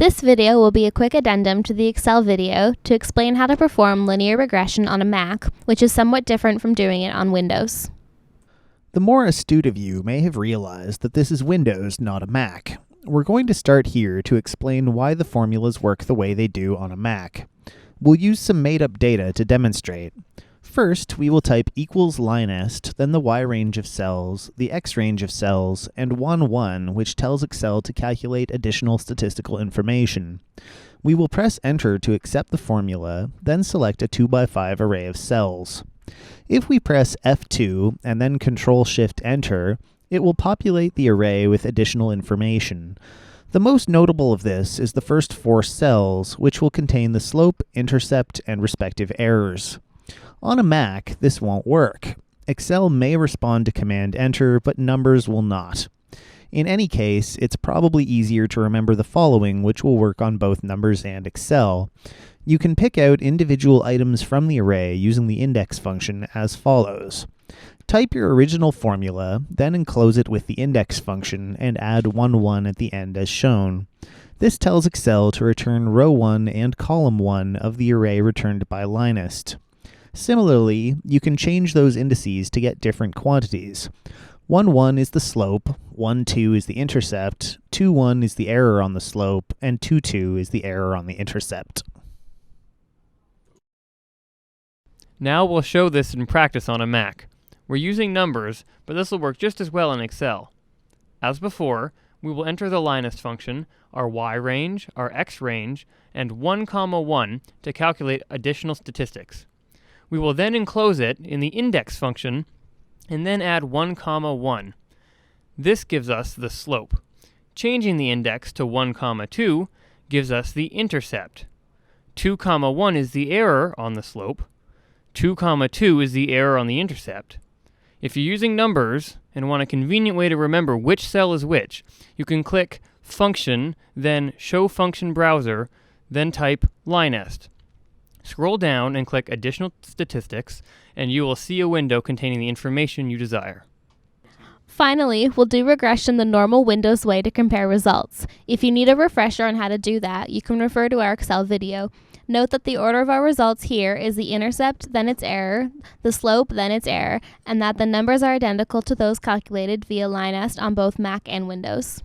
This video will be a quick addendum to the Excel video to explain how to perform linear regression on a Mac, which is somewhat different from doing it on Windows. The more astute of you may have realized that this is Windows, not a Mac. We're going to start here to explain why the formulas work the way they do on a Mac. We'll use some made-up data to demonstrate. First, we will type equals linest, then the Y range of cells, the X range of cells, and 1, 1, which tells Excel to calculate additional statistical information. We will press Enter to accept the formula, then select a 2x5 array of cells. If we press F2 and then Control-Shift-Enter, it will populate the array with additional information. The most notable of this is the first 4 cells, which will contain the slope, intercept, and respective errors. On a Mac, this won't work. Excel may respond to Command Enter, but numbers will not. In any case, it's probably easier to remember the following, which will work on both numbers and Excel. You can pick out individual items from the array using the index function as follows. Type your original formula, then enclose it with the index function and add 1, 1 at the end as shown. This tells Excel to return row 1 and column 1 of the array returned by linest. Similarly, you can change those indices to get different quantities. 1, 1 is the slope, 1, 2 is the intercept, 2, 1 is the error on the slope, and 2, 2 is the error on the intercept. Now we'll show this in practice on a Mac. We're using numbers, but this will work just as well in Excel. As before, we will enter the linest function, our Y range, our X range, and 1, 1 to calculate additional statistics. We will then enclose it in the index function and then add 1, 1. This gives us the slope. Changing the index to 1, 2 gives us the intercept. 2, 1 is the error on the slope. 2, 2 is the error on the intercept. If you're using numbers and want a convenient way to remember which cell is which, you can click Function, then Show Function Browser, then type linest. Scroll down and click Additional Statistics, and you will see a window containing the information you desire. Finally, we'll do regression the normal Windows way to compare results. If you need a refresher on how to do that, you can refer to our Excel video. Note that the order of our results here is the intercept, then its error, the slope, then its error, and that the numbers are identical to those calculated via linest on both Mac and Windows.